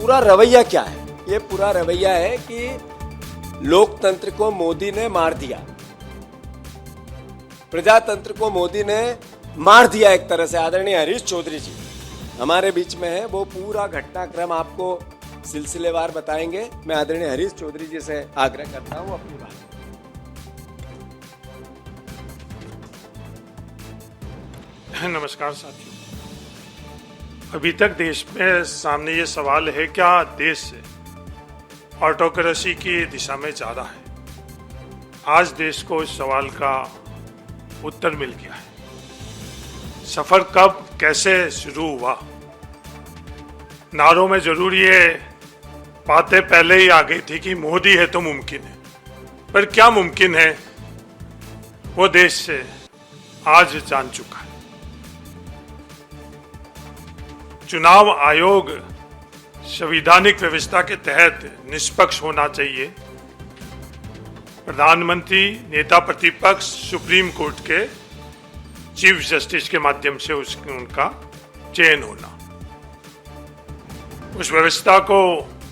पूरा रवैया क्या है? ये पूरा रवैया है कि लोकतंत्र को मोदी ने मार दिया, प्रजातंत्र को मोदी ने मार दिया एक तरह से। आदरणीय हरीश चौधरी जी हमारे बीच में है, वो पूरा घटनाक्रम आपको सिलसिलेवार बताएंगे। मैं आदरणीय हरीश चौधरी जी से आग्रह करता हूं अपनी बात। नमस्कार साथियों, अभी तक देश में सामने ये सवाल है, क्या देश ऑटोक्रेसी की दिशा में जा रहा है? आज देश को इस सवाल का उत्तर मिल गया है। सफर कब कैसे शुरू हुआ? नारों में जरूर ये बातें पहले ही आ गई थी कि मोदी है तो मुमकिन है, पर क्या मुमकिन है वो देश से आज जान चुका है। चुनाव आयोग संवैधानिक व्यवस्था के तहत निष्पक्ष होना चाहिए। प्रधानमंत्री, नेता प्रतिपक्ष, सुप्रीम कोर्ट के चीफ जस्टिस के माध्यम से उनका चयन होना, उस व्यवस्था को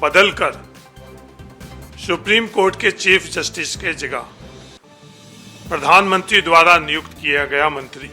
बदलकर सुप्रीम कोर्ट के चीफ जस्टिस के जगह प्रधानमंत्री द्वारा नियुक्त किया गया मंत्री।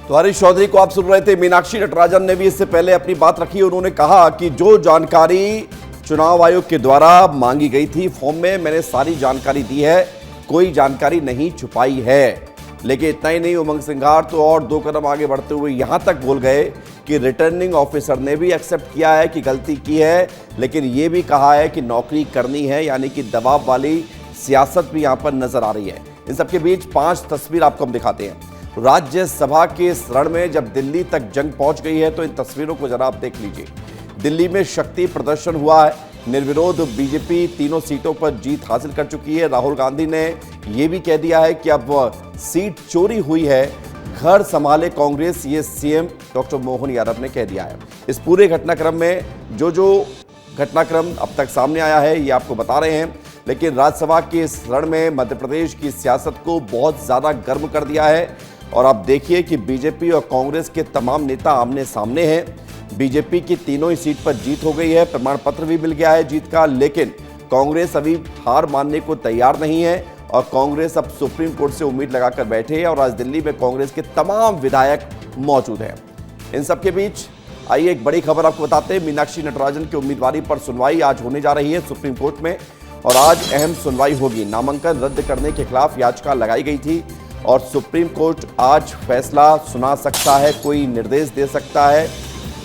तो हरीश चौधरी को आप सुन रहे थे। मीनाक्षी नटराजन ने भी इससे पहले अपनी बात रखी। उन्होंने कहा कि जो जानकारी चुनाव आयोग के द्वारा मांगी गई थी फॉर्म में, मैंने सारी जानकारी दी है, कोई जानकारी नहीं छुपाई है। लेकिन इतना ही नहीं, उमंग सिंघार तो और 2 कदम आगे बढ़ते हुए यहां तक बोल गए कि रिटर्निंग ऑफिसर ने भी एक्सेप्ट किया है कि गलती की है, लेकिन ये भी कहा है कि नौकरी करनी है, यानी कि दबाव वाली सियासत भी यहां पर नजर आ रही है। इन सबके बीच 5 तस्वीर आपको हम दिखाते हैं। राज्यसभा के इस रण में जब दिल्ली तक जंग पहुंच गई है, तो इन तस्वीरों को जरा आप देख लीजिए। दिल्ली में शक्ति प्रदर्शन हुआ है, निर्विरोध बीजेपी 3 सीटों पर जीत हासिल कर चुकी है। राहुल गांधी ने यह भी कह दिया है कि अब सीट चोरी हुई है, घर संभाले कांग्रेस, ये सीएम डॉक्टर मोहन यादव ने कह दिया है। इस पूरे घटनाक्रम में जो घटनाक्रम अब तक सामने आया है ये आपको बता रहे हैं, लेकिन राज्यसभा के इस रण में मध्य प्रदेश की सियासत को बहुत ज्यादा गर्म कर दिया है। और आप देखिए कि बीजेपी और कांग्रेस के तमाम नेता आमने सामने हैं। बीजेपी की 3 ही सीट पर जीत हो गई है, प्रमाण पत्र भी मिल गया है जीत का, लेकिन कांग्रेस अभी हार मानने को तैयार नहीं है और कांग्रेस अब सुप्रीम कोर्ट से उम्मीद लगाकर बैठे है और आज दिल्ली में कांग्रेस के तमाम विधायक मौजूद हैं। इन सबके बीच आइए एक बड़ी खबर आपको बताते हैं। मीनाक्षी नटराजन की उम्मीदवारी पर सुनवाई आज होने जा रही है सुप्रीम कोर्ट में और आज अहम सुनवाई होगी। नामांकन रद्द करने के खिलाफ याचिका लगाई गई थी और सुप्रीम कोर्ट आज फैसला सुना सकता है, कोई निर्देश दे सकता है।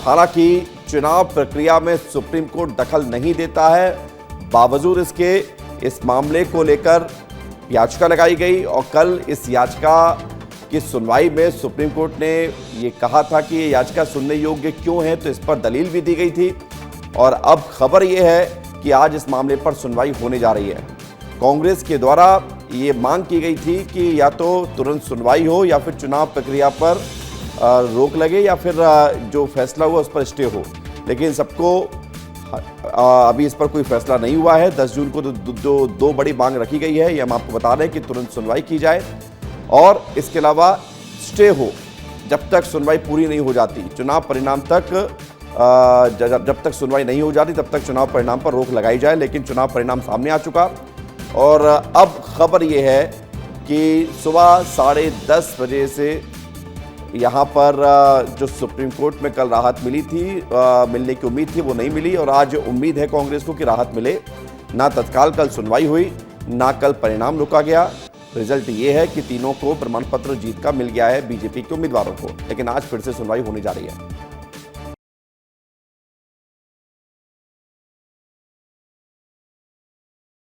हालांकि चुनाव प्रक्रिया में सुप्रीम कोर्ट दखल नहीं देता है, बावजूद इसके इस मामले को लेकर याचिका लगाई गई और कल इस याचिका की सुनवाई में सुप्रीम कोर्ट ने ये कहा था कि ये याचिका सुनने योग्य क्यों है, तो इस पर दलील भी दी गई थी। और अब खबर यह है कि आज इस मामले पर सुनवाई होने जा रही है। कांग्रेस के द्वारा ये मांग की गई थी कि या तो तुरंत सुनवाई हो या फिर चुनाव प्रक्रिया पर रोक लगे या फिर जो फैसला हुआ उस पर स्टे हो, लेकिन सबको अभी इस पर कोई फैसला नहीं हुआ है। 10 जून को जो 2 बड़ी मांग रखी गई है, ये हम आपको बता रहे हैं कि तुरंत सुनवाई की जाए और इसके अलावा स्टे हो जब तक सुनवाई पूरी नहीं हो जाती। चुनाव परिणाम तक जब तक सुनवाई नहीं हो जाती तब तक चुनाव परिणाम पर रोक लगाई जाए, लेकिन चुनाव परिणाम सामने आ चुका और अब खबर यह है कि सुबह 10:30 बजे से यहाँ पर जो सुप्रीम कोर्ट में कल राहत मिली थी, मिलने की उम्मीद थी, वो नहीं मिली और आज उम्मीद है कांग्रेस को कि राहत मिले। ना तत्काल कल सुनवाई हुई, ना कल परिणाम रोका गया। रिजल्ट ये है कि तीनों को प्रमाण पत्र जीत का मिल गया है, बीजेपी के उम्मीदवारों को, लेकिन आज फिर से सुनवाई होने जा रही है।